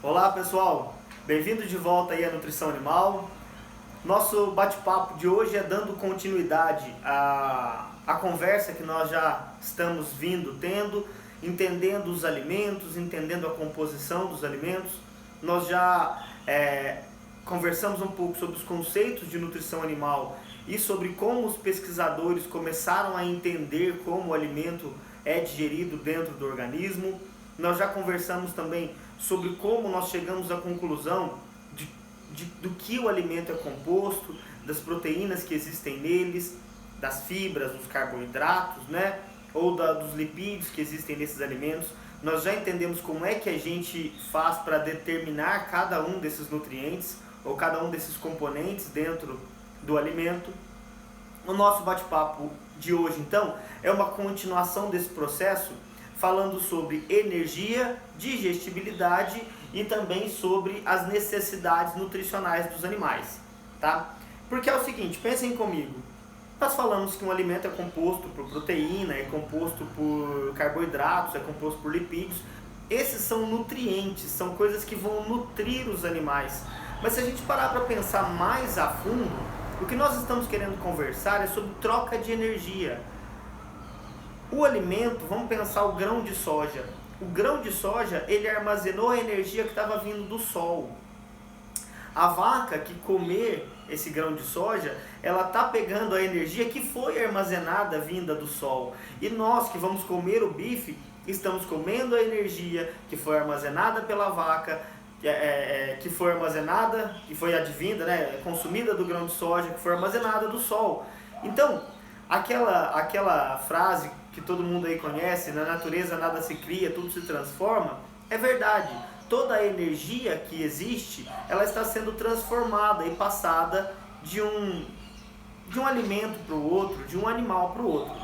Olá pessoal, bem-vindo de volta aí à Nutrição Animal. Nosso bate-papo de hoje é dando continuidade à conversa que nós já estamos tendo, entendendo os alimentos, entendendo a composição dos alimentos. Nós já conversamos um pouco sobre os conceitos de nutrição animal e sobre como os pesquisadores começaram a entender como o alimento é digerido dentro do organismo. Nós já conversamos também sobre como nós chegamos à conclusão do que o alimento é composto, das proteínas que existem neles, das fibras, dos carboidratos, né? Ou dos lipídios que existem nesses alimentos. Nós já entendemos como é que a gente faz para determinar cada um desses nutrientes ou cada um desses componentes dentro do alimento. O nosso bate-papo de hoje, então, é uma continuação desse processo, falando sobre energia, digestibilidade e também sobre as necessidades nutricionais dos animais, tá? Porque é o seguinte, pensem comigo, nós falamos que um alimento é composto por proteína, é composto por carboidratos, é composto por lipídios. Esses são nutrientes, são coisas que vão nutrir os animais. Mas se a gente parar para pensar mais a fundo, o que nós estamos querendo conversar é sobre troca de energia. O alimento, vamos pensar o grão de soja. O grão de soja, ele armazenou a energia que estava vindo do sol. A vaca que comer esse grão de soja, ela está pegando a energia que foi armazenada vinda do sol. E nós que vamos comer o bife, estamos comendo a energia que foi armazenada pela vaca, que foi armazenada, que foi advinda, né, consumida do grão de soja, que foi armazenada do sol. Então, aquela frase que todo mundo aí conhece, na natureza nada se cria, tudo se transforma, é verdade. Toda a energia que existe, ela está sendo transformada e passada de um alimento para o outro, de um animal para o outro.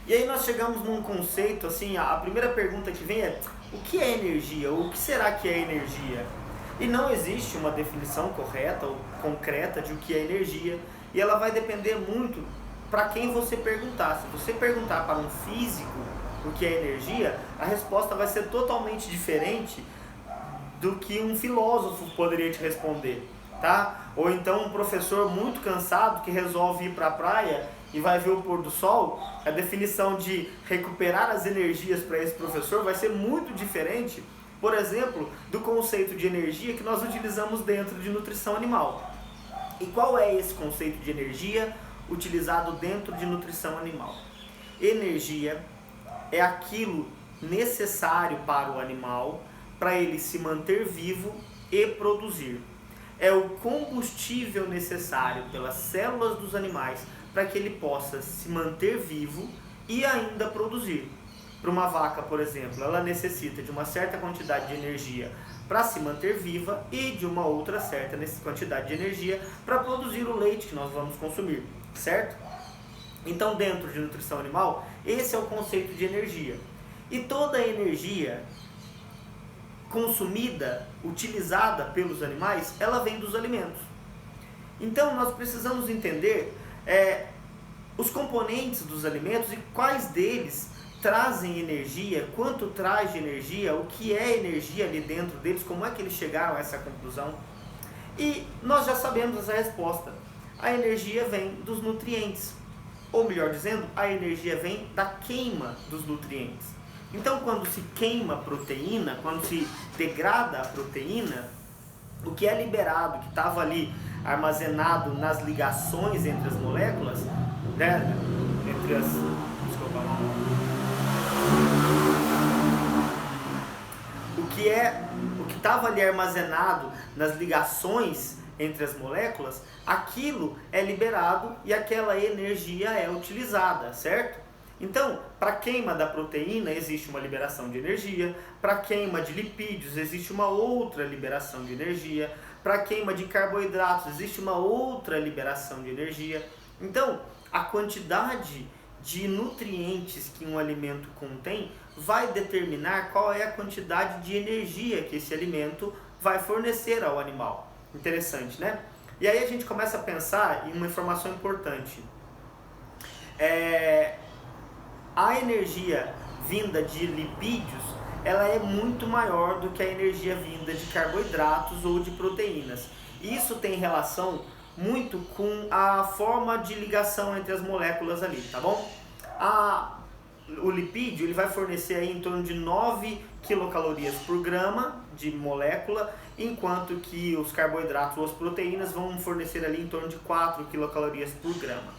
E aí nós chegamos num conceito, assim, a primeira pergunta que vem é: o que é energia? Ou o que será que é energia? E não existe uma definição correta ou concreta de o que é energia, e ela vai depender muito para quem você perguntar. Se você perguntar para um físico o que é energia, a resposta vai ser totalmente diferente do que um filósofo poderia te responder, tá? Ou então um professor muito cansado que resolve ir para a praia e vai ver o pôr do sol, a definição de recuperar as energias para esse professor vai ser muito diferente, por exemplo, do conceito de energia que nós utilizamos dentro de nutrição animal. E qual é esse conceito de energia utilizado dentro de nutrição animal? Energia é aquilo necessário para o animal para ele se manter vivo e produzir. É o combustível necessário pelas células dos animais para que ele possa se manter vivo e ainda produzir. Para uma vaca, por exemplo, ela necessita de uma certa quantidade de energia para se manter viva e de uma outra certa quantidade de energia para produzir o leite que nós vamos consumir, certo? Então, dentro de nutrição animal, esse é o conceito de energia. E toda a energia consumida, utilizada pelos animais, ela vem dos alimentos. Então, nós precisamos entender os componentes dos alimentos e quais deles trazem energia, quanto traz de energia, o que é energia ali dentro deles, como é que eles chegaram a essa conclusão. E nós já sabemos essa resposta. A energia vem dos nutrientes, ou melhor dizendo, a energia vem da queima dos nutrientes. Então, quando se queima a proteína, quando se degrada a proteína, o que é liberado, que estava ali armazenado nas ligações entre as moléculas, né, o que estava ali armazenado nas ligações entre as moléculas, aquilo é liberado e aquela energia é utilizada, certo? Então, para a queima da proteína existe uma liberação de energia, para a queima de lipídios existe uma outra liberação de energia, para a queima de carboidratos existe uma outra liberação de energia. Então, a quantidade de nutrientes que um alimento contém vai determinar qual é a quantidade de energia que esse alimento vai fornecer ao animal. Interessante, né? E aí a gente começa a pensar em uma informação importante. A energia vinda de lipídios, ela é muito maior do que a energia vinda de carboidratos ou de proteínas. Isso tem relação muito com a forma de ligação entre as moléculas ali, tá bom? O lipídio ele vai fornecer aí em torno de 9 quilocalorias por grama de molécula, enquanto que os carboidratos ou as proteínas vão fornecer ali em torno de 4 quilocalorias por grama.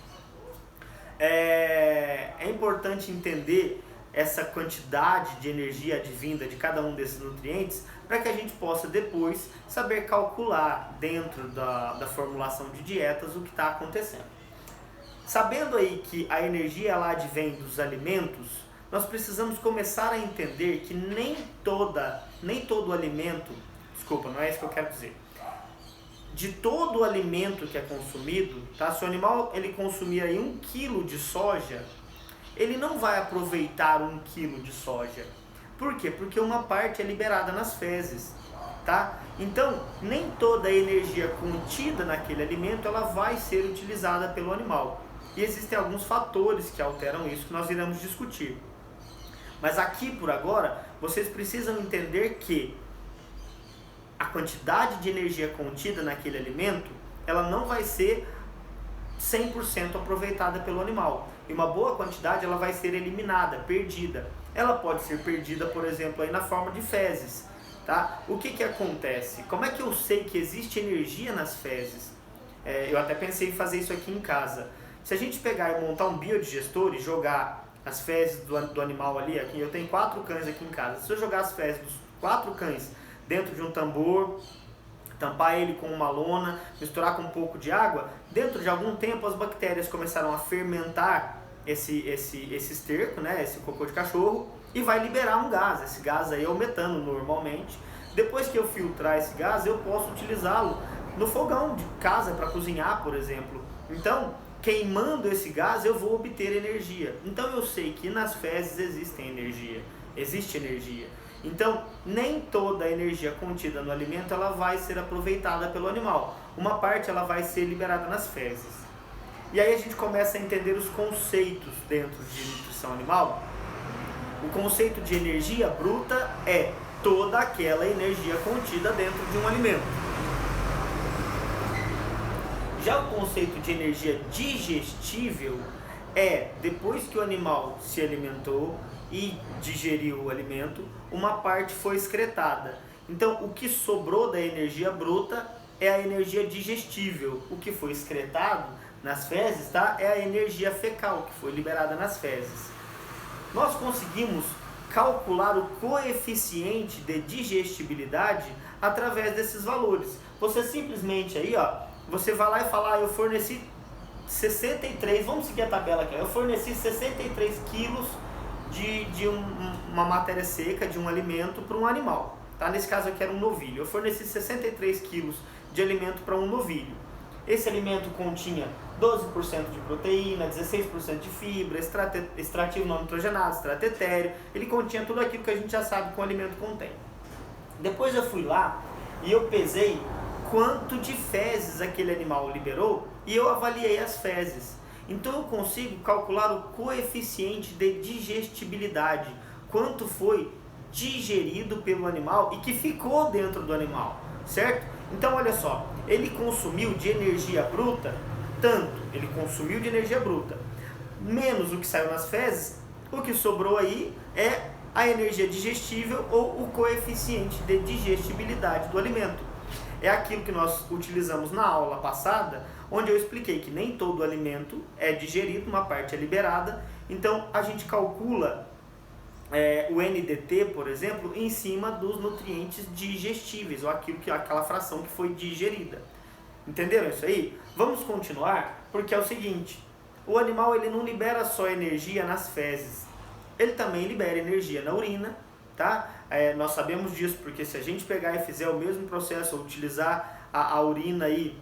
É importante entender essa quantidade de energia advinda de cada um desses nutrientes para que a gente possa depois saber calcular dentro da formulação de dietas o que está acontecendo. Sabendo aí que a energia ela advém dos alimentos, nós precisamos começar a entender que nem todo alimento, desculpa, não é isso que eu quero dizer. De todo o alimento que é consumido, tá? Se o animal ele consumir aí 1 quilo de soja, ele não vai aproveitar 1 quilo de soja. Por quê? Porque uma parte é liberada nas fezes, tá? Então, nem toda a energia contida naquele alimento ela vai ser utilizada pelo animal. E existem alguns fatores que alteram isso que nós iremos discutir. Mas aqui por agora, vocês precisam entender que a quantidade de energia contida naquele alimento, ela não vai ser 100% aproveitada pelo animal. E uma boa quantidade ela vai ser eliminada, perdida. Ela pode ser perdida, por exemplo, aí na forma de fezes. Tá? O que acontece? Como é que eu sei que existe energia nas fezes? Eu até pensei em fazer isso aqui em casa. Se a gente pegar e montar um biodigestor e jogar as fezes do animal ali, aqui, eu tenho 4 cães aqui em casa. Se eu jogar as fezes dos 4 cães dentro de um tambor, tampar ele com uma lona, misturar com um pouco de água, dentro de algum tempo as bactérias começaram a fermentar esse esterco, né, esse cocô de cachorro, e vai liberar um gás. Esse gás aí é o metano normalmente. Depois que eu filtrar esse gás, eu posso utilizá-lo no fogão de casa para cozinhar, por exemplo. Então, queimando esse gás, eu vou obter energia. Então eu sei que nas fezes existe energia. Então, nem toda a energia contida no alimento ela vai ser aproveitada pelo animal. Uma parte ela vai ser liberada nas fezes. E aí a gente começa a entender os conceitos dentro de nutrição animal. O conceito de energia bruta é toda aquela energia contida dentro de um alimento. Já o conceito de energia digestível é depois que o animal se alimentou e digeriu o alimento, uma parte foi excretada. Então, o que sobrou da energia bruta é a energia digestível. O que foi excretado nas fezes, tá? É a energia fecal que foi liberada nas fezes. Nós conseguimos calcular o coeficiente de digestibilidade através desses valores. Você simplesmente aí, você vai lá e fala, eu forneci 63, vamos seguir a tabela aqui, eu forneci 63 quilos de uma matéria seca, de um alimento para um animal. Tá? Nesse caso aqui era um novilho. Eu forneci 63 quilos de alimento para um novilho. Esse alimento continha 12% de proteína, 16% de fibra, extrativo não nitrogenado, extrato etéreo. Ele continha tudo aquilo que a gente já sabe que o alimento contém. Depois eu fui lá e eu pesei quanto de fezes aquele animal liberou e eu avaliei as fezes. Então eu consigo calcular o coeficiente de digestibilidade, quanto foi digerido pelo animal e que ficou dentro do animal, certo? Então olha só, ele consumiu de energia bruta tanto, ele consumiu de energia bruta, menos o que saiu nas fezes, o que sobrou aí é a energia digestível ou o coeficiente de digestibilidade do alimento. É aquilo que nós utilizamos na aula passada, onde eu expliquei que nem todo alimento é digerido, uma parte é liberada. Então a gente calcula o NDT, por exemplo, em cima dos nutrientes digestíveis, ou aquela fração que foi digerida. Entenderam isso aí? Vamos continuar, porque é o seguinte, o animal ele não libera só energia nas fezes, ele também libera energia na urina, tá? Nós sabemos disso, porque se a gente pegar e fizer o mesmo processo, utilizar a urina aí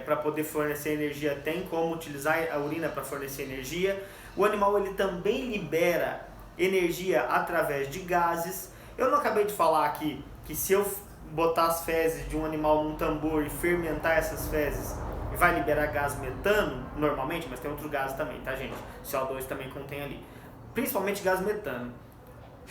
para poder fornecer energia, tem como utilizar a urina para fornecer energia. O animal ele também libera energia através de gases. Eu não acabei de falar aqui que se eu botar as fezes de um animal num tambor e fermentar essas fezes, vai liberar gás metano, normalmente, mas tem outros gases também, tá gente? CO2 também contém ali. Principalmente gás metano.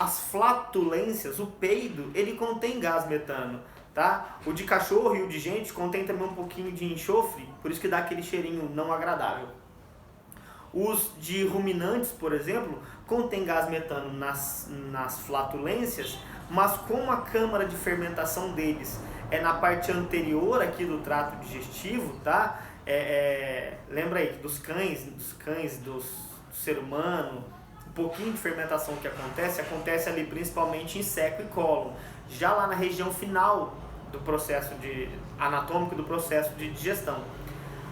as flatulências, o peido, ele contém gás metano, tá? O de cachorro e o de gente contém também um pouquinho de enxofre, por isso que dá aquele cheirinho não agradável. Os de ruminantes, por exemplo, contém gás metano nas flatulências, mas como a câmara de fermentação deles é na parte anterior aqui do trato digestivo, tá? Lembra aí dos cães, do ser humano, um pouquinho de fermentação que acontece ali principalmente em seco e cólon, já lá na região final do processo anatômico do processo de digestão.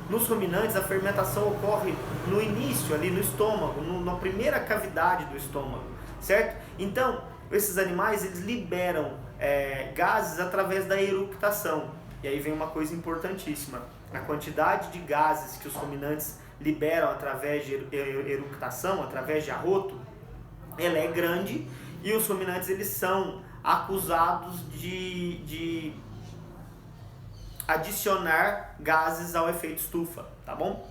Nos ruminantes, a fermentação ocorre no início, ali no estômago, na primeira cavidade do estômago, certo? Então, esses animais, eles liberam gases através da eructação. E aí vem uma coisa importantíssima. A quantidade de gases que os ruminantes liberam através de eructação, através de arroto, ela é grande, e os ruminantes, eles são acusados de adicionar gases ao efeito estufa, tá bom?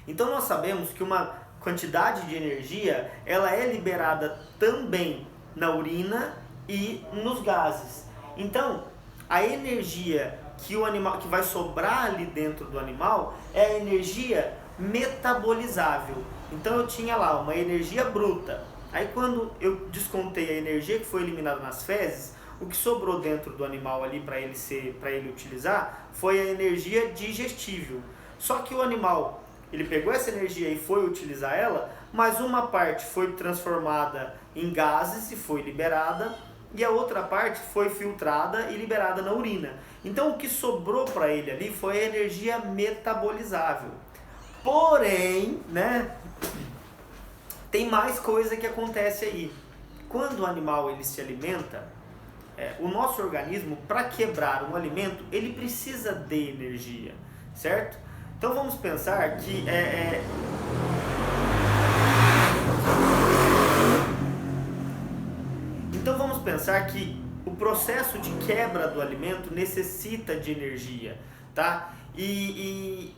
Então nós sabemos que uma quantidade de energia, ela é liberada também na urina e nos gases. Então, a energia que vai sobrar ali dentro do animal é a energia metabolizável. Então eu tinha lá uma energia bruta. Aí quando eu descontei a energia que foi eliminada nas fezes, o que sobrou dentro do animal ali para ele utilizar foi a energia digestível. Só que o animal, ele pegou essa energia e foi utilizar ela, mas uma parte foi transformada em gases e foi liberada, e a outra parte foi filtrada e liberada na urina. Então o que sobrou para ele ali foi a energia metabolizável. Porém, né, tem mais coisa que acontece aí. Quando o animal ele se alimenta, o nosso organismo, para quebrar um alimento, ele precisa de energia, certo? Então vamos pensar que o processo de quebra do alimento necessita de energia, tá? E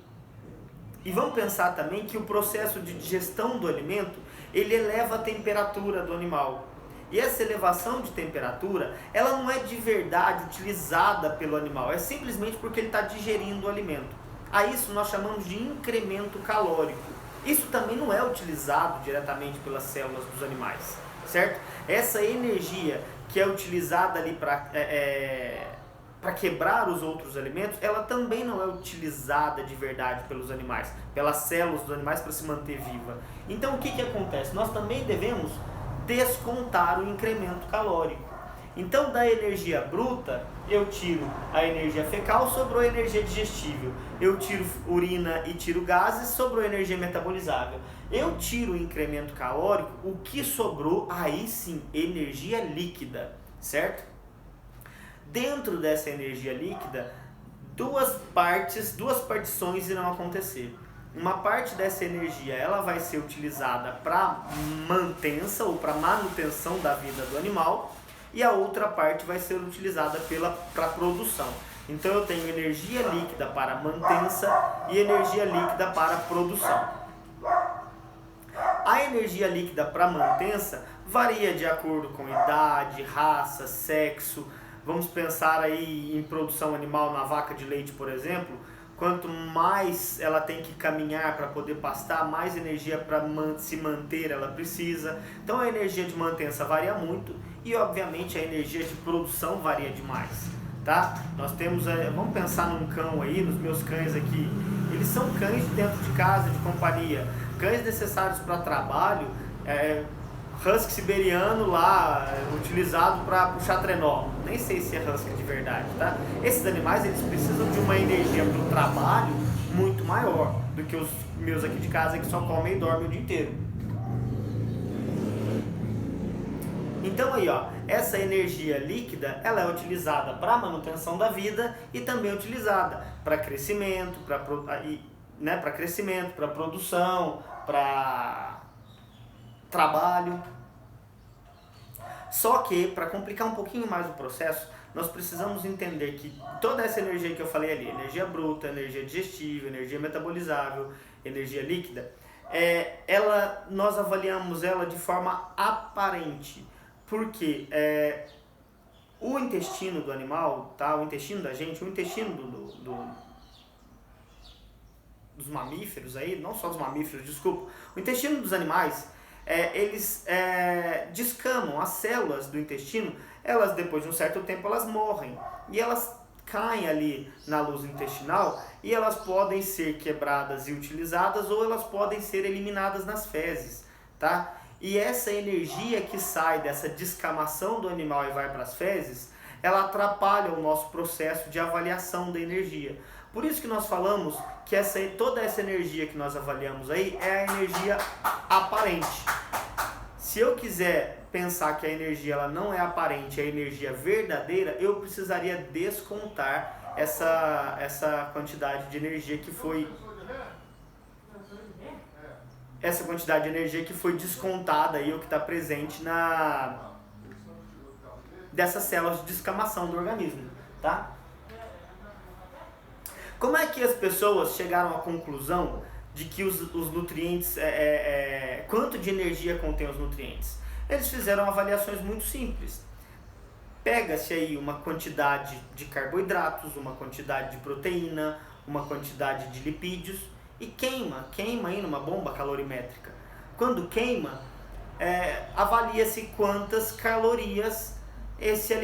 vamos pensar também que o processo de digestão do alimento, ele eleva a temperatura do animal. E essa elevação de temperatura, ela não é de verdade utilizada pelo animal, é simplesmente porque ele está digerindo o alimento. A isso nós chamamos de incremento calórico. Isso também não é utilizado diretamente pelas células dos animais, certo? Essa energia que é utilizada ali para quebrar os outros alimentos, ela também não é utilizada de verdade pelos animais, pelas células dos animais para se manter viva. Então o que acontece? Nós também devemos descontar o incremento calórico. Então da energia bruta, eu tiro a energia fecal, sobrou a energia digestível. Eu tiro urina e tiro gases, sobrou a energia metabolizável. Eu tiro o incremento calórico, o que sobrou, aí sim, energia líquida, certo? Dentro dessa energia líquida, duas partições irão acontecer. Uma parte dessa energia, ela vai ser utilizada para mantença ou para manutenção da vida do animal, e a outra parte vai ser utilizada para produção. Então eu tenho energia líquida para mantença e energia líquida para produção. A energia líquida para mantença varia de acordo com idade, raça, sexo. Vamos pensar aí em produção animal na vaca de leite, por exemplo. Quanto mais ela tem que caminhar para poder pastar, mais energia para se manter ela precisa. Então a energia de mantença varia muito e obviamente a energia de produção varia demais, tá? Nós temos, vamos pensar num cão aí, nos meus cães aqui, eles são cães de dentro de casa, de companhia, cães necessários para trabalho, husky siberiano lá, utilizado para puxar trenó. Nem sei se é husky de verdade, tá? Esses animais, eles precisam de uma energia para o trabalho muito maior do que os meus aqui de casa que só comem e dormem o dia inteiro. Então aí, ó, essa energia líquida, ela é utilizada para manutenção da vida e também é utilizada para crescimento, para crescimento, para produção, para trabalho. Só que, para complicar um pouquinho mais o processo, nós precisamos entender que toda essa energia que eu falei ali, energia bruta, energia digestível, energia metabolizável, energia líquida, nós avaliamos ela de forma aparente. Porque o intestino do animal, tá? O intestino da gente, o intestino dos mamíferos aí, não só dos mamíferos, desculpa, o intestino dos animais, eles descamam, as células do intestino, elas depois de um certo tempo elas morrem e elas caem ali na luz intestinal e elas podem ser quebradas e utilizadas ou elas podem ser eliminadas nas fezes, tá? E essa energia que sai dessa descamação do animal e vai para as fezes, ela atrapalha o nosso processo de avaliação da energia. Por isso que nós falamos que toda essa energia que nós avaliamos aí é a energia aparente. Se eu quiser pensar que a energia ela não é aparente, é a energia verdadeira, eu precisaria descontar essa quantidade de energia que foi descontada aí, o que está presente dessas células de descamação do organismo, tá? Como é que as pessoas chegaram à conclusão de que os nutrientes, quanto de energia contém os nutrientes? Eles fizeram avaliações muito simples. Pega-se aí uma quantidade de carboidratos, uma quantidade de proteína, uma quantidade de lipídios e queima aí numa bomba calorimétrica. Quando queima, avalia-se quantas calorias esse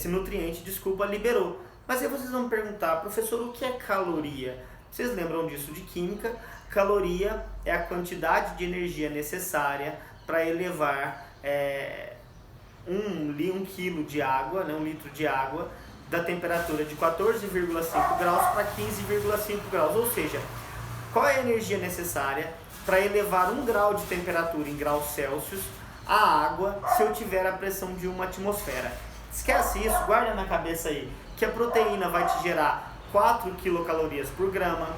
nutriente, liberou. Mas aí vocês vão me perguntar, professor, o que é caloria? Vocês lembram disso de química? Caloria é a quantidade de energia necessária para elevar 1 quilo de água, né, 1 litro de água, da temperatura de 14,5 graus para 15,5 graus. Ou seja, qual é a energia necessária para elevar 1 grau de temperatura em graus Celsius a água se eu tiver a pressão de uma atmosfera? Esquece isso, guarda na cabeça aí, que a proteína vai te gerar 4 quilocalorias por grama,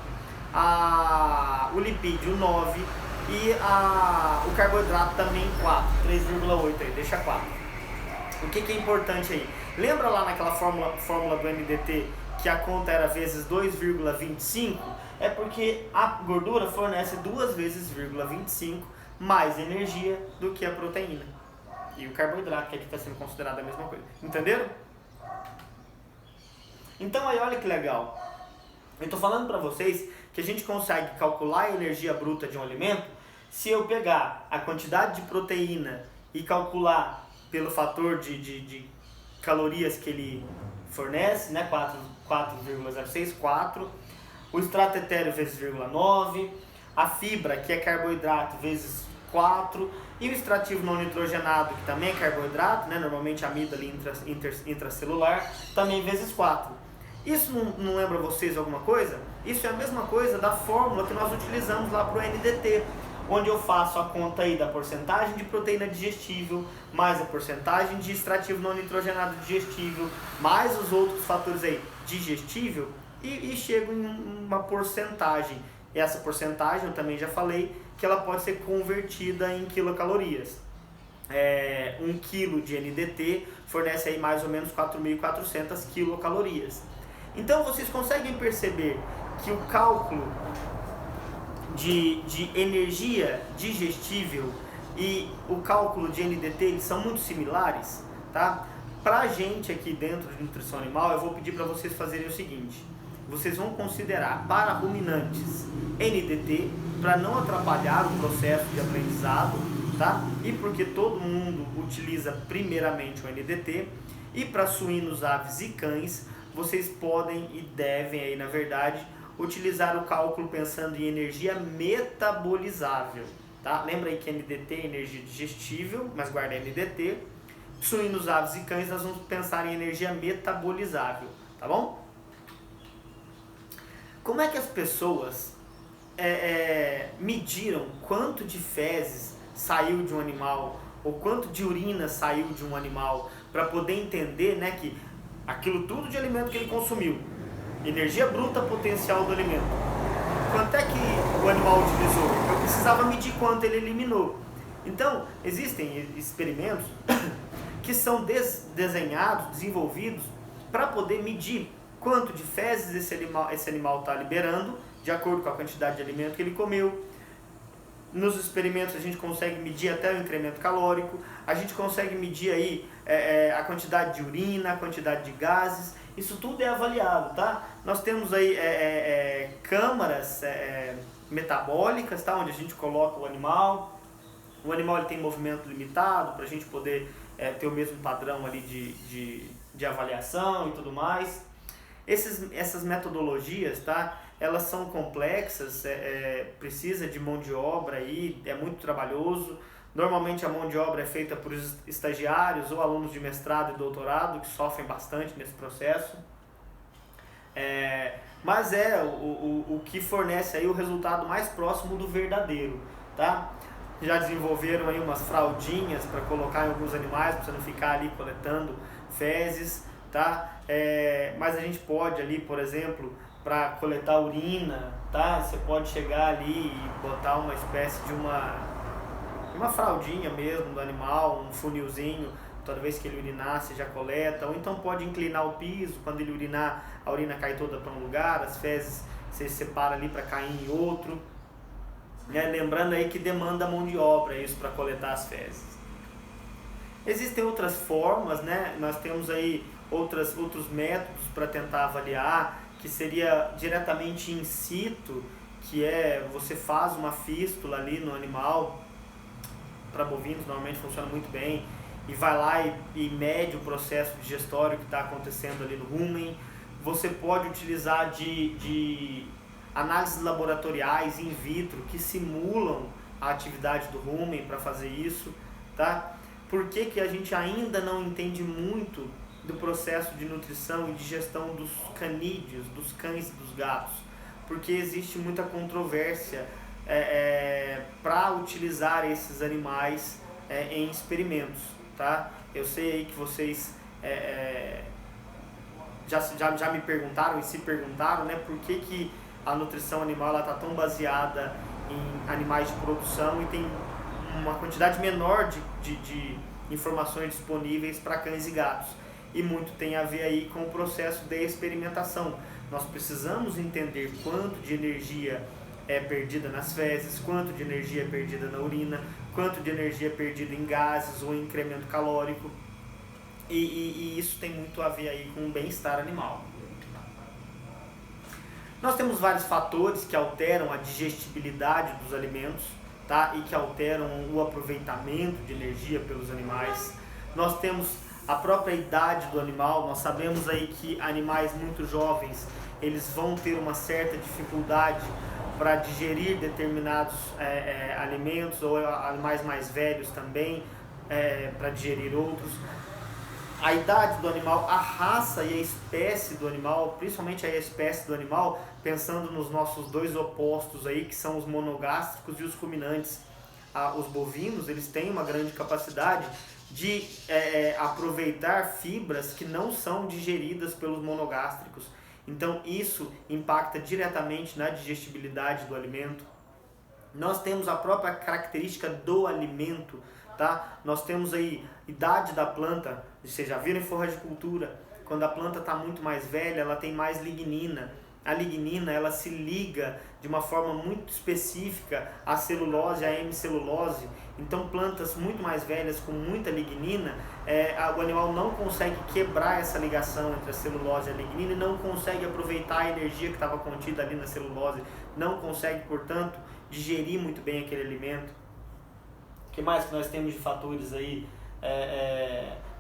o lipídio 9 e o carboidrato também 4, 3,8 aí, deixa 4. O que é importante aí? Lembra lá naquela fórmula do NDT que a conta era vezes 2,25? É porque a gordura fornece 2 vezes 0,25 mais energia do que a proteína. E o carboidrato, que aqui está sendo considerado a mesma coisa. Entenderam? Então aí olha que legal. Eu estou falando para vocês que a gente consegue calcular a energia bruta de um alimento se eu pegar a quantidade de proteína e calcular pelo fator de calorias que ele fornece, né? 4,06, 4. O extrato etéreo vezes 0,9. A fibra, que é carboidrato, vezes 4. E o extrativo não nitrogenado, que também é carboidrato, né? Normalmente amida ali intracelular, também vezes 4. Isso não lembra vocês alguma coisa? Isso é a mesma coisa da fórmula que nós utilizamos lá para o NDT, onde eu faço a conta aí da porcentagem de proteína digestível, mais a porcentagem de extrativo não nitrogenado digestível, mais os outros fatores aí digestível, e chego em uma porcentagem. E essa porcentagem, eu também já falei, que ela pode ser convertida em quilocalorias. 1 kg de NDT fornece aí mais ou menos 4.400 quilocalorias. Então vocês conseguem perceber que o cálculo de energia digestível e o cálculo de NDT eles são muito similares, tá? Pra gente aqui dentro de nutrição animal, eu vou pedir para vocês fazerem o seguinte: vocês vão considerar para ruminantes NDT para não atrapalhar o processo de aprendizado, tá? E porque todo mundo utiliza primeiramente o NDT. E para suínos, aves e cães, vocês podem e devem aí, na verdade, utilizar o cálculo pensando em energia metabolizável, tá? Lembra aí que NDT é energia digestível, mas guarda NDT. Suínos, aves e cães, nós vamos pensar em energia metabolizável, tá bom? Como é que as pessoas mediram quanto de fezes saiu de um animal ou quanto de urina saiu de um animal para poder entender, né, que aquilo tudo de alimento que ele consumiu, energia bruta potencial do alimento, quanto é que o animal utilizou? Eu precisava medir quanto ele eliminou. Então, existem experimentos que são desenhados, desenvolvidos para poder medir quanto de fezes esse animal está liberando, de acordo com a quantidade de alimento que ele comeu, Nos experimentos a gente consegue medir até o incremento calórico, a gente consegue medir aí a quantidade de urina, a quantidade de gases, isso tudo é avaliado, tá? Nós temos aí câmaras metabólicas, tá? Onde a gente coloca o animal ele tem movimento limitado para a gente poder ter o mesmo padrão ali de avaliação e tudo mais. Essas metodologias, tá? Elas são complexas, precisa de mão de obra aí, é muito trabalhoso. Normalmente a mão de obra é feita por estagiários ou alunos de mestrado e doutorado que sofrem bastante nesse processo. Mas o que fornece aí o resultado mais próximo do verdadeiro, tá? Já desenvolveram aí umas fraldinhas para colocar em alguns animais, para você não ficar ali coletando fezes, tá? Mas a gente pode ali, por exemplo, para coletar urina, tá? Você pode chegar ali e botar uma espécie de uma fraldinha mesmo do animal, um funilzinho, toda vez que ele urinar você já coleta, ou então pode inclinar o piso, quando ele urinar, a urina cai toda para um lugar, as fezes você separa ali para cair em outro, né? Lembrando aí que demanda mão de obra isso para coletar as fezes. Existem outras formas, né? Nós temos aí outros métodos para tentar avaliar, que seria diretamente in situ, que você faz uma fístula ali no animal, para bovinos normalmente funciona muito bem, e vai lá e mede o processo digestório que está acontecendo ali no rumen. Você pode utilizar de análises laboratoriais in vitro que simulam a atividade do rumen para fazer isso, tá? Por que a gente ainda não entende muito do processo de nutrição e digestão dos canídeos, dos cães e dos gatos? Porque existe muita controvérsia para utilizar esses animais em experimentos, tá? Eu sei aí que vocês já me perguntaram e se perguntaram, né, por que a nutrição animal está tão baseada em animais de produção e tem uma quantidade menor de informações disponíveis para cães e gatos. E muito tem a ver aí com o processo de experimentação. Nós precisamos entender quanto de energia é perdida nas fezes, quanto de energia é perdida na urina, quanto de energia é perdida em gases ou em incremento calórico. E isso tem muito a ver aí com o bem-estar animal. Nós temos vários fatores que alteram a digestibilidade dos alimentos, tá? E que alteram o aproveitamento de energia pelos animais. Nós temos a própria idade do animal. Nós sabemos aí que animais muito jovens, eles vão ter uma certa dificuldade para digerir determinados alimentos, ou animais mais velhos também, para digerir outros. A idade do animal, a raça e a espécie do animal, principalmente a espécie do animal, pensando nos nossos dois opostos aí, que são os monogástricos e os ruminantes. Os bovinos, eles têm uma grande capacidade de aproveitar fibras que não são digeridas pelos monogástricos. Então isso impacta diretamente na digestibilidade do alimento. Nós temos a própria característica do alimento, tá? Nós temos aí idade da planta, vocês já viram em forragicultura, quando a planta está muito mais velha, ela tem mais lignina. A lignina, ela se liga de uma forma muito específica à celulose, à hemicelulose. Então plantas muito mais velhas com muita lignina, o animal não consegue quebrar essa ligação entre a celulose e a lignina e não consegue aproveitar a energia que estava contida ali na celulose, não consegue, portanto, digerir muito bem aquele alimento. O que mais que nós temos de fatores aí?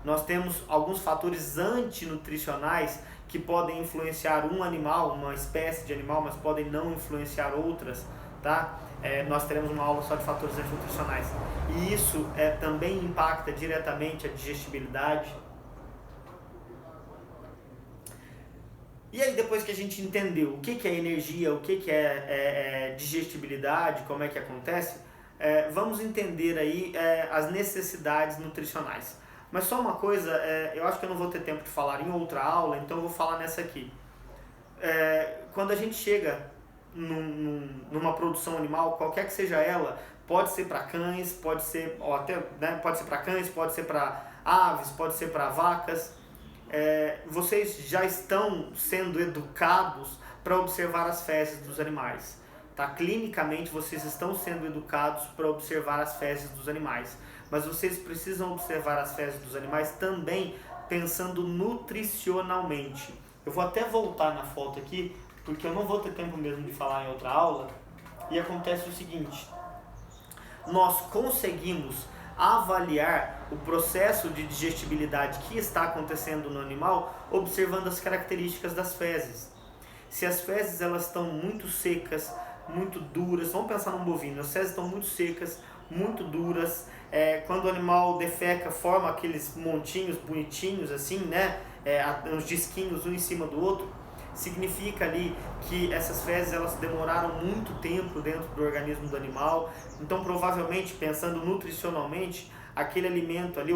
Nós temos alguns fatores antinutricionais que podem influenciar um animal, uma espécie de animal, mas podem não influenciar outras, tá? Nós teremos uma aula só de fatores antinutricionais. E isso também impacta diretamente a digestibilidade. E aí, depois que a gente entendeu o que é energia, o que é digestibilidade, como é que acontece, vamos entender aí as necessidades nutricionais. Mas só uma coisa, eu acho que eu não vou ter tempo de falar em outra aula, então eu vou falar nessa aqui. Quando a gente chega numa produção animal, qualquer que seja ela, pode ser para cães, pode ser, ou até, né, pode ser para cães, pode ser para aves, pode ser para vacas. Vocês já estão sendo educados para observar as fezes dos animais. tá? Clinicamente vocês estão sendo educados para observar as fezes dos animais, mas vocês precisam observar as fezes dos animais também pensando nutricionalmente. Eu vou até voltar na foto aqui, porque eu não vou ter tempo mesmo de falar em outra aula, e acontece o seguinte: nós conseguimos avaliar o processo de digestibilidade que está acontecendo no animal observando as características das fezes. Se as fezes elas estão muito secas, muito duras, vamos pensar num bovino, as fezes estão muito secas, muito duras, quando o animal defeca forma aqueles montinhos bonitinhos assim, né, uns disquinhos um em cima do outro, significa ali que essas fezes elas demoraram muito tempo dentro do organismo do animal. Então provavelmente, pensando nutricionalmente, aquele alimento ali,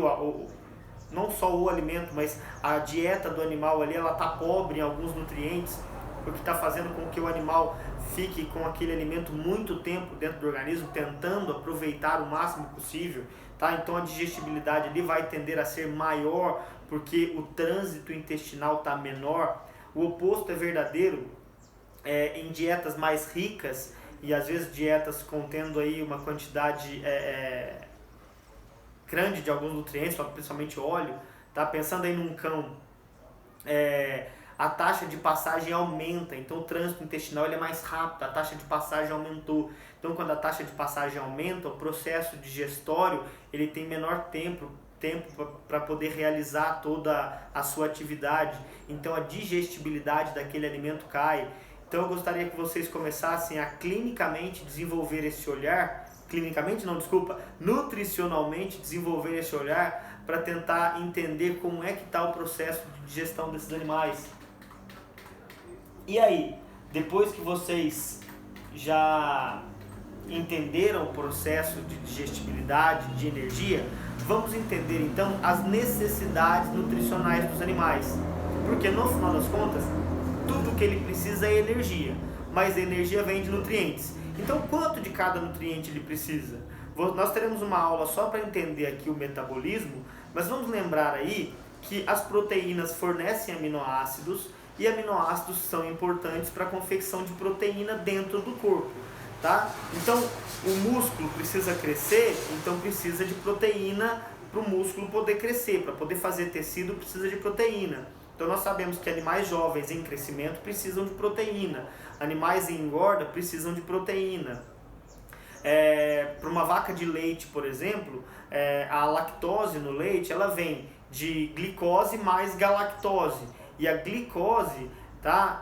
não só o alimento, mas a dieta do animal ali, ela está pobre em alguns nutrientes, o que está fazendo com que o animal fique com aquele alimento muito tempo dentro do organismo, tentando aproveitar o máximo possível, tá? Então a digestibilidade ali vai tender a ser maior, porque o trânsito intestinal está menor. O oposto é verdadeiro em dietas mais ricas, e às vezes dietas contendo aí uma quantidade grande de alguns nutrientes, principalmente óleo, tá? Pensando aí num cão, a taxa de passagem aumenta, então o trânsito intestinal ele é mais rápido, a taxa de passagem aumentou. Então quando a taxa de passagem aumenta, o processo digestório ele tem menor tempo para poder realizar toda a sua atividade, então a digestibilidade daquele alimento cai. Então eu gostaria que vocês começassem a clinicamente desenvolver esse olhar, nutricionalmente desenvolver esse olhar para tentar entender como é que está o processo de digestão desses animais. E aí, depois que vocês já entenderam o processo de digestibilidade, de energia, vamos entender então as necessidades nutricionais dos animais. Porque no final das contas, tudo que ele precisa é energia, mas a energia vem de nutrientes. Então quanto de cada nutriente ele precisa? Nós teremos uma aula só para entender aqui o metabolismo, mas vamos lembrar aí que as proteínas fornecem aminoácidos, e aminoácidos são importantes para a confecção de proteína dentro do corpo, tá? Então o músculo precisa crescer, então precisa de proteína para o músculo poder crescer. Para poder fazer tecido precisa de proteína. Então nós sabemos que animais jovens em crescimento precisam de proteína, animais em engorda precisam de proteína. Para uma vaca de leite, por exemplo, a lactose no leite ela vem de glicose mais galactose. E a glicose, tá?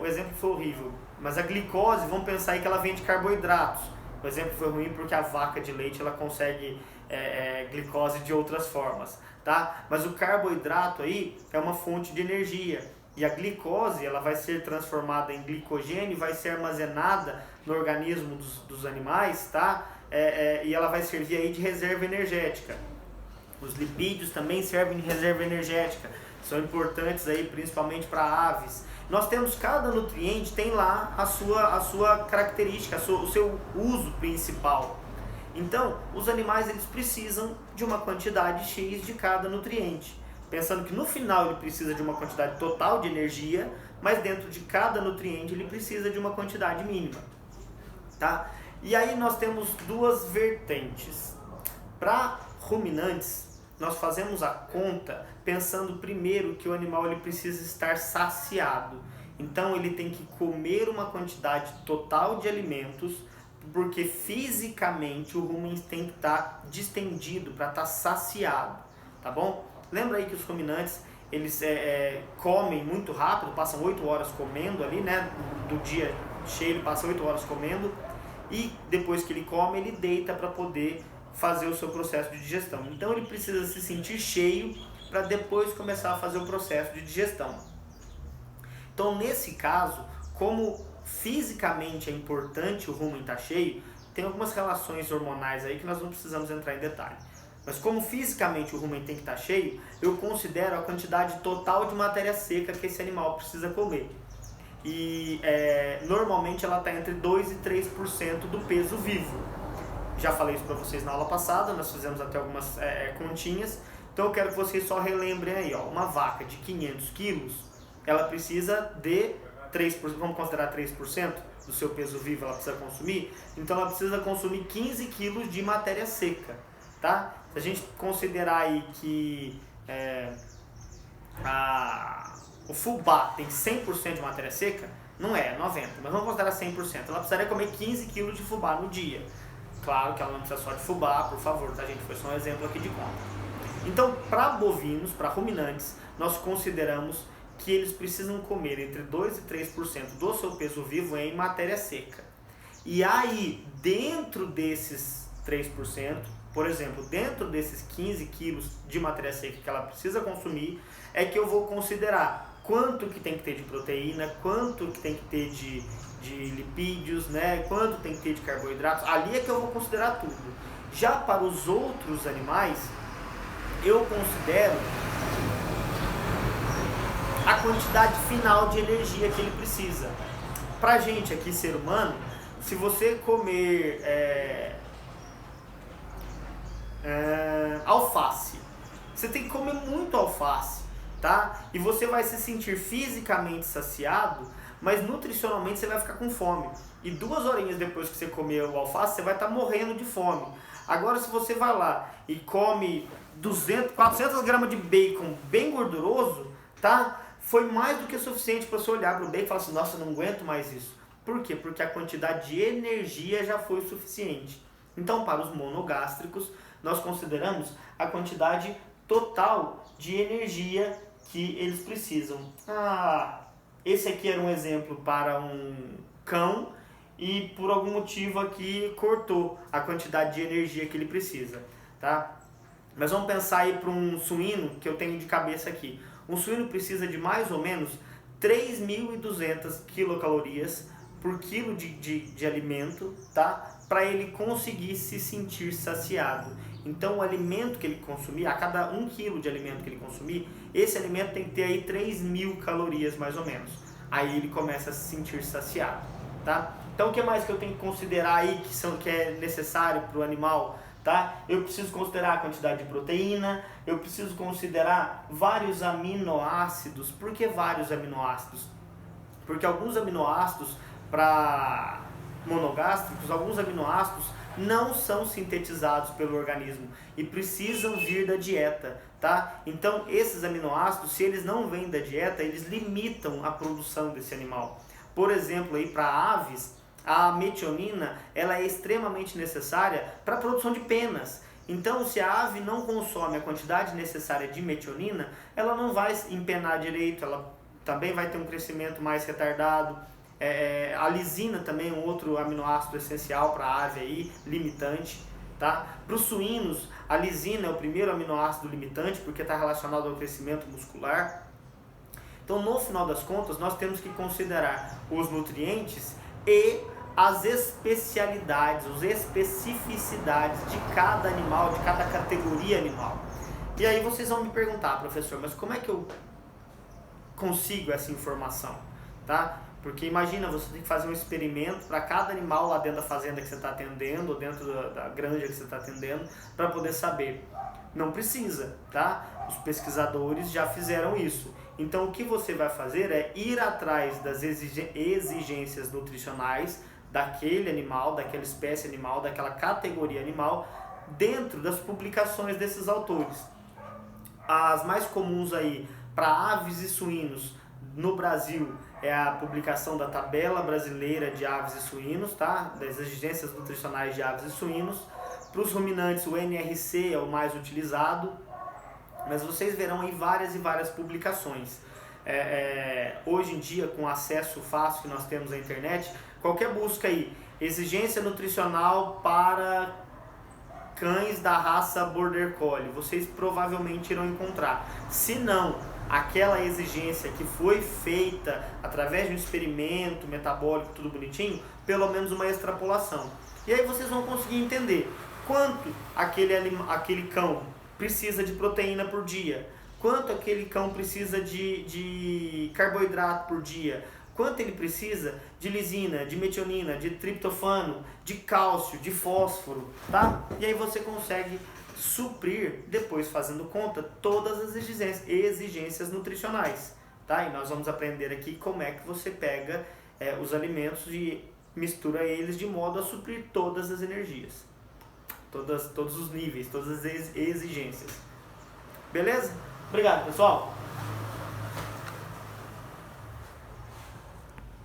O exemplo foi horrível, mas a glicose, vamos pensar aí que ela vem de carboidratos. O exemplo foi ruim porque a vaca de leite ela consegue glicose de outras formas, tá? Mas o carboidrato aí é uma fonte de energia. E a glicose ela vai ser transformada em glicogênio e vai ser armazenada no organismo dos animais, tá? E ela vai servir aí de reserva energética. Os lipídios também servem de reserva energética. São importantes aí principalmente para aves. Nós temos, cada nutriente tem lá a sua característica, o seu uso principal. Então, os animais eles precisam de uma quantidade X de cada nutriente. Pensando que no final ele precisa de uma quantidade total de energia, mas dentro de cada nutriente ele precisa de uma quantidade mínima, tá? E aí nós temos duas vertentes. Para ruminantes, nós fazemos a conta pensando primeiro que o animal ele precisa estar saciado. Então ele tem que comer uma quantidade total de alimentos, porque fisicamente o rumen tem que estar distendido para estar saciado, tá bom? Lembra aí que os ruminantes eles comem muito rápido, passam 8 horas comendo ali, né? Do dia cheio ele passa 8 horas comendo, e depois que ele come ele deita para poder fazer o seu processo de digestão. Então ele precisa se sentir cheio para depois começar a fazer o processo de digestão. Então nesse caso, como fisicamente é importante o rumen estar cheio, tem algumas relações hormonais aí que nós não precisamos entrar em detalhe. Mas como fisicamente o rumen tem que estar cheio, eu considero a quantidade total de matéria seca que esse animal precisa comer. E normalmente ela está entre 2 e 3% do peso vivo. Já falei isso para vocês na aula passada, nós fizemos até algumas continhas. Então eu quero que vocês só relembrem aí, ó, uma vaca de 500 quilos, ela precisa de 3%, vamos considerar 3% do seu peso vivo ela precisa consumir, então ela precisa consumir 15 quilos de matéria seca, tá? Se a gente considerar aí que o fubá tem 100% de matéria seca, não é 90%, mas vamos considerar 100%, ela precisaria comer 15 quilos de fubá no dia. Claro que ela não precisa só de fubá, por favor, tá gente? Foi só um exemplo aqui de conta. Então, para bovinos, para ruminantes, nós consideramos que eles precisam comer entre 2% e 3% do seu peso vivo em matéria seca. E aí, dentro desses 3%, por exemplo, dentro desses 15 quilos de matéria seca que ela precisa consumir, é que eu vou considerar quanto que tem que ter de proteína, quanto que tem que ter de lipídios, né? Quanto tem que ter de carboidratos. Ali é que eu vou considerar tudo. Já para os outros animais, eu considero a quantidade final de energia que ele precisa. Pra gente aqui, ser humano, se você comer alface, você tem que comer muito alface, tá? E você vai se sentir fisicamente saciado, mas nutricionalmente você vai ficar com fome. E 2 horinhas depois que você comer o alface, você vai estar morrendo de fome. Agora, se você vai lá e come 400 gramas de bacon bem gorduroso, tá? Foi mais do que suficiente para você olhar para o bacon e falar assim, nossa, não aguento mais isso. Por quê? Porque a quantidade de energia já foi suficiente. Então, para os monogástricos, nós consideramos a quantidade total de energia que eles precisam. Esse aqui era um exemplo para um cão e por algum motivo aqui cortou a quantidade de energia que ele precisa, tá? Mas vamos pensar aí para um suíno que eu tenho de cabeça aqui. Um suíno precisa de mais ou menos 3.200 quilocalorias por quilo de alimento, tá? Para ele conseguir se sentir saciado. Então o alimento que ele consumir, a cada 1 quilo de alimento que ele consumir, esse alimento tem que ter aí 3.000 calorias mais ou menos. Aí ele começa a se sentir saciado, tá? Então o que mais que eu tenho que considerar aí que é necessário para o animal? Tá? Eu preciso considerar a quantidade de proteína, eu preciso considerar vários aminoácidos. Por que vários aminoácidos? Porque alguns aminoácidos, para monogástricos, alguns aminoácidos não são sintetizados pelo organismo e precisam vir da dieta, tá? Então esses aminoácidos, se eles não vêm da dieta, eles limitam a produção desse animal. Por exemplo, aí para aves, a metionina ela é extremamente necessária para a produção de penas. Então, se a ave não consome a quantidade necessária de metionina, ela não vai empenar direito, ela também vai ter um crescimento mais retardado. A lisina também é um outro aminoácido essencial para a ave aí, limitante. Tá? Para os suínos, a lisina é o primeiro aminoácido limitante porque está relacionado ao crescimento muscular. Então, no final das contas, nós temos que considerar os nutrientes e as especialidades, as especificidades de cada animal, de cada categoria animal. E aí vocês vão me perguntar, professor, mas como é que eu consigo essa informação? Tá? Porque imagina, você tem que fazer um experimento para cada animal lá dentro da fazenda que você está atendendo, ou dentro da granja que você está atendendo, para poder saber. Não precisa, tá? Os pesquisadores já fizeram isso. Então o que você vai fazer é ir atrás das exigências nutricionais daquele animal, daquela espécie animal, daquela categoria animal, dentro das publicações desses autores. As mais comuns aí para aves e suínos no Brasil é a publicação da Tabela Brasileira de Aves e Suínos, tá? Das exigências nutricionais de aves e suínos. Para os ruminantes, o NRC é o mais utilizado, mas vocês verão aí várias e várias publicações. Hoje em dia, com acesso fácil que nós temos à internet, qualquer busca aí, exigência nutricional para cães da raça Border Collie, vocês provavelmente irão encontrar. Se não, aquela exigência que foi feita através de um experimento metabólico, tudo bonitinho, pelo menos uma extrapolação. E aí vocês vão conseguir entender quanto aquele cão precisa de proteína por dia, quanto aquele cão precisa de carboidrato por dia, quanto ele precisa de lisina, de metionina, de triptofano, de cálcio, de fósforo, tá? E aí você consegue suprir, depois fazendo conta, todas as exigências nutricionais, tá? E nós vamos aprender aqui como é que você pega os alimentos e mistura eles de modo a suprir todas as energias, todos os níveis, todas as exigências. Beleza? Obrigado, pessoal!